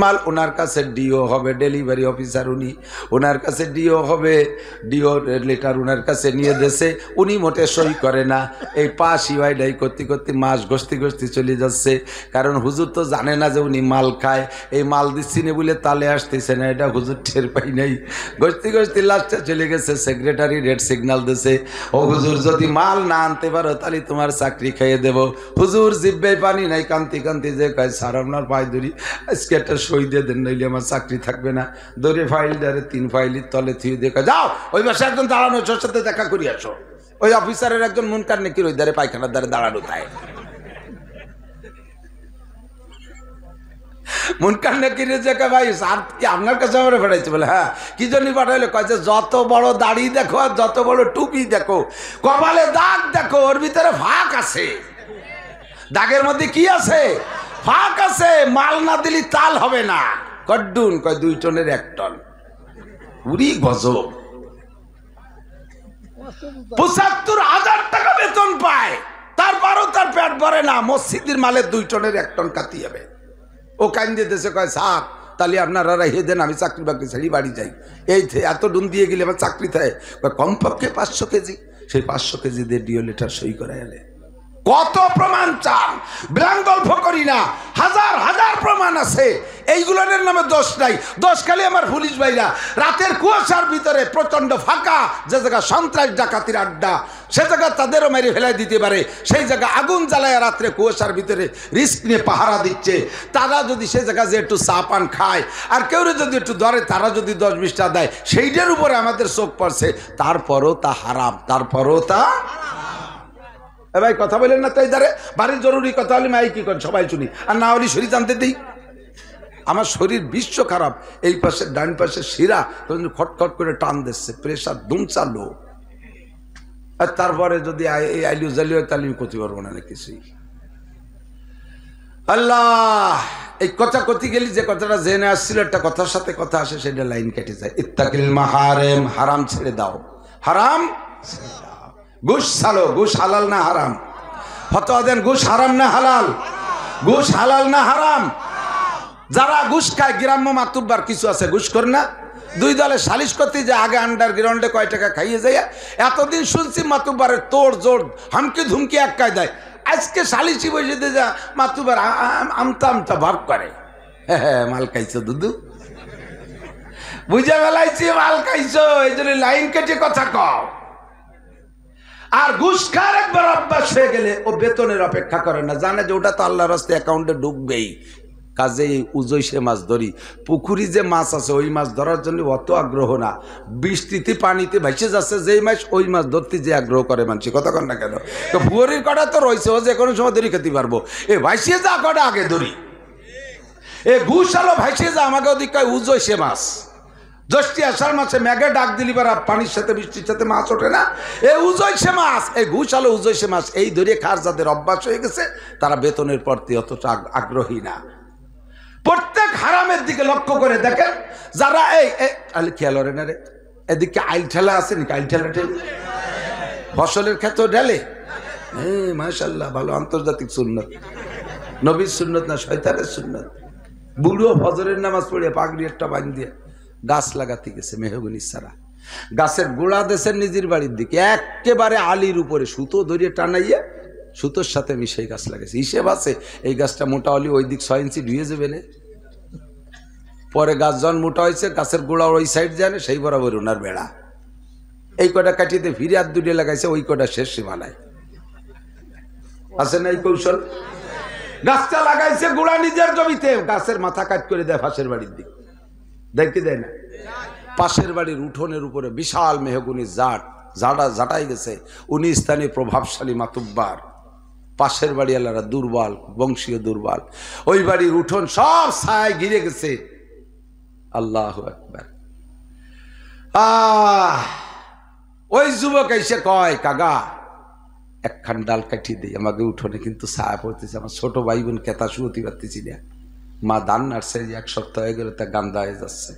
মাল ওনার কাছে ডিও হবে, ডেলিভারি অফিসার উনি, ওনার কাছে ডিও হবে, ডিও লেটার ওনার কাছে নিয়ে দেশে উনি মোটে সই করে না। এই পাশ ইউআইডাই করতে করতে মাস গস্তি গস্তি চলে যাচ্ছে, কারণ হুজুর তো জানে না যে উনি মাল খায়। এই মাল দিচ্ছি না বলে তালে আসতেছে না, এটা হুজুর টের পাই নাই। গস্তি গস্তি লাস্টে চলে গেছে, সেক্রেটারি রেড সিগন্যাল দিছে, ও হুজুর যদি মাল না আনতে পারো তাহলে তোমার চাকরি খেয়ে দেব। হুজুর জিব্বে পানি নাই, কান্তি কান্তি যে কয় স্যার আপনার পায়ে ধরি আজকে একটা সই দিয়ে দেন, নইলে আমার চাকরি থাকবে না। ধরে ফাইল ধরে 3 ফাইলের তলে থুয়ে দেখা, যাও ওই পাশে একজন দাঁড়ানো, ওর সাথে দেখা করি আসো। ওই অফিসারের একজন মুনকার নেকির ওই ধারে পায়খানার ধারে দাঁড়ানো তাই মুনকার নেকির যে ভাই স্যার কি আপনার কাছে আমরা পাঠাইছি? বলে হ্যাঁ। কি জন্য পাঠাইলে? কয় যে যত বড় দাড়ি দেখো আর যত বড় টুপি দেখো, কপালে দাগ দেখো, ওর ভিতরে ফাঁক আছে। দাগের মধ্যে কি আছে? ফাঁক আছে। মাল না দিলি তাল হবে না। কড্ডুন কয় 2 টনের 1 টন। উরি গজব। ৭৫,০০০ টাকা বেতন পায়, তারপরও তার পেট ভরে না। মসজিদের মালে 2 টনের 1 টন কাটি যাবে। ও কান দিয়ে দেশে কয় স্যার তাহলে আপনারা রেখে দেন, আমি চাকরি বাকরি ছেড়ে বাড়ি যাই। এই এত ডুন দিয়ে গেলে আমার চাকরি থাকে। কমপক্ষে 500 কেজি। সেই 500 কেজি দিয়ে ডিও লেটার সই করে এলে। কত প্রমাণ চান? ব্ল্যাঙ্ক গল্প করি না, হাজার হাজার প্রমাণ আছে। এইগুলোর নামে দোষ নাই। দোষ খালি আমার পুলিশ ভাইরা। রাতের কুয়াশার ভিতরে প্রচন্ড ফাঁকা, যে জায়গা সন্ত্রাস ডাকাতির আড্ডা, সে জায়গা তাদেরও মেরে ফেলাই দিতে পারে। সেই জায়গা আগুন জ্বালায় রাত্রে কুয়াশার ভিতরে রিস্ক নিয়ে পাহারা দিচ্ছে। তারা যদি সে জায়গা যে একটু চা পান খায় আর কেউ যদি একটু ধরে, তারা যদি 10-20টা দেয়, সেইটার উপরে আমাদের চোখ পড়ছে। তারপরও তা হারাম, তারপরও তা ভাই কথা বলেন না। তাই ধারে বাড়ির জরুরি কথা হলে মাই কি করেন সবাই শুনি, আর না হলে শরীর জানতে দিই। আমার শরীর বিশ্ব খারাপ। এই পাশে ডান পাশে শিরা খটখট করে টান দিচ্ছে, প্রেশার দুমচা লো। আর তারপরে যদি এই আইলিউ জালিও তাহলে আমি করতে পারবো না কিছুই। আল্লাহ, এই কথা করতে গেলি যে কথাটা জেনে আসছিল, একটা কথার সাথে কথা আসে, সেটা লাইন কেটে যায়। ইত্তাকিল মাহারিম, হারাম ছেড়ে দাও, হারাম। ঘুষ ছাড়ো। ঘুষ হালাল না হারাম? ফতোয়া দেন, ঘুষ হারাম না হালাল? ঘুষ হালাল না হারাম? যারা ঘুষ খায়, গ্রাম্য মাতুব্বার কিছু আছে ঘুষ করে না, 2 দলে সালিশ করতে যায়, আগে আন্ডারগ্রাউন্ডে কয় টাকা খাইয়ে যায়। এতদিন শুনছি মাতুব্বারের তোড় জোর হামকি ধুমকি এক কায়দায়। আজকে সালিশি বসে দিয়ে যা মাতুব্বার আমতা আমতা ভাব করে। হ্যাঁ, মাল খাইছো দুদু, বুঝে বেলাইছি মাল খাইছো, এই জন্য লাইন কেটে কথা কও। আর ঘুষ খাওয়ার একবার অভ্যাস হয়ে গেলে ও বেতনের অপেক্ষা করে না, জানে যে ওটা তো আল্লাহর রাস্তায় অ্যাকাউন্টে ঢুকবেই। কাজেই উজইসে মাছ ধরি। পুকুরি যে মাছ আছে ওই মাছ ধরার জন্য অত আগ্রহ না। বৃষ্টিতে পানিতে ভাসে যাচ্ছে যেই মাছ, ওই মাছ ধরতে যে আগ্রহ করে মানুষ। কথা কন না কেন? তো পুকুরির কটা তো রয়েছে, ও যে কোনো সময় ধরি খেতে পারবো। এ ভাসিয়ে যা কটা আগে ধরি। এ ঘুষ আলো ভাসিয়ে যা, আমাকে ওদিক কয় উজইসে মাছ। জ্যৈষ্ঠী আষাঢ় মাসে মেঘে ডাক দিলি পারা, পানির সাথে বৃষ্টির সাথে মাছ ওঠে না। এই উজইসে মাছ, এই ঘুষ আলো উজইসে মাছ, এই ধরে খার যাদের অভ্যাস হয়ে গেছে, তারা বেতনের প্রতি অতটা আগ্রহী না। প্রত্যেক হারামের দিকে লক্ষ্য করে দেখেন, যারা এই খেয়াল রে না রে, এদিকে আইল ঠেলা আছে নাকি? আইল ঠেলা ঠেলে ফসলের ক্ষেত্র ঢেলে। হ্যাঁ মাশাআল্লাহ, ভালো আন্তর্জাতিক সুন্নত, নবীর সুন্নত না শয়তানের সুন্নত। বুড়ো ফজরের নামাজ পড়ে পাগড়ি একটা বাঁধ দিয়ে গাছ লাগাতে গেছে, মেহগনি ছাড়া। গাছের গোড়া দেশের নিজের বাড়ির দিকে একেবারে আলির উপরে সুতো ধরিয়ে টানাইয়া সুতোর সাথে মিশে গাছ লাগাইছে। হিসেব আছে এই গাছটা মোটা হলে ওই দিক 6 ইঞ্চি ধুয়ে যাবে না। পরে গাছ যখন মোটা হয়েছে, গাছের গোড়া ওই সাইড জানে, সেই বরাবর ওনার বেড়া। এই কটা কাটিয়ে ফিরে হাত দুটিয়ে লাগাইছে, ওই কটা শেষ সীমানায় আছে না এই কৌশল। গাছটা লাগাইছে গোড়া নিজের জমিতে, গাছের মাথা কাট করে দেয় পাশের বাড়ির দিক, দেখতে দেয় না। পাশের বাড়ির উঠোনের উপরে বিশাল মেহগুনি জাটাই গেছে। উনি স্থানীয় প্রভাবশালী মাতুব্বার, পাশের বাড়ি আলারা দুর্বল, বংশীয় দুর্বল। ওই বাড়ির উঠোন সব ছায় ঘিরে গেছে। আল্লাহু আকবার। ওই যুবক এসে কয়, কাগা একখান ডাল কাটিয়ে দিই, আমাকে উঠোনে কিন্তু ছায়া পড়তেছে, আমার ছোট ভাই বোন কেতা শুতে পারতেছি না। মা ধান নাড়ছে, 1 সপ্তাহ হয়ে গেলে তা গান্দা হয়ে যাচ্ছে।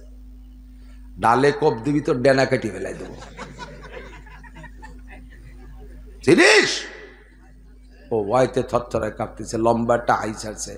ডালে কোপ দিবি তো ডেনা কাটি ফেলাই দেবো, জিনিস। ও ওয়াইতে থরথরায় কাঁপতেছে, লম্বা একটা আই ছাড়ছে।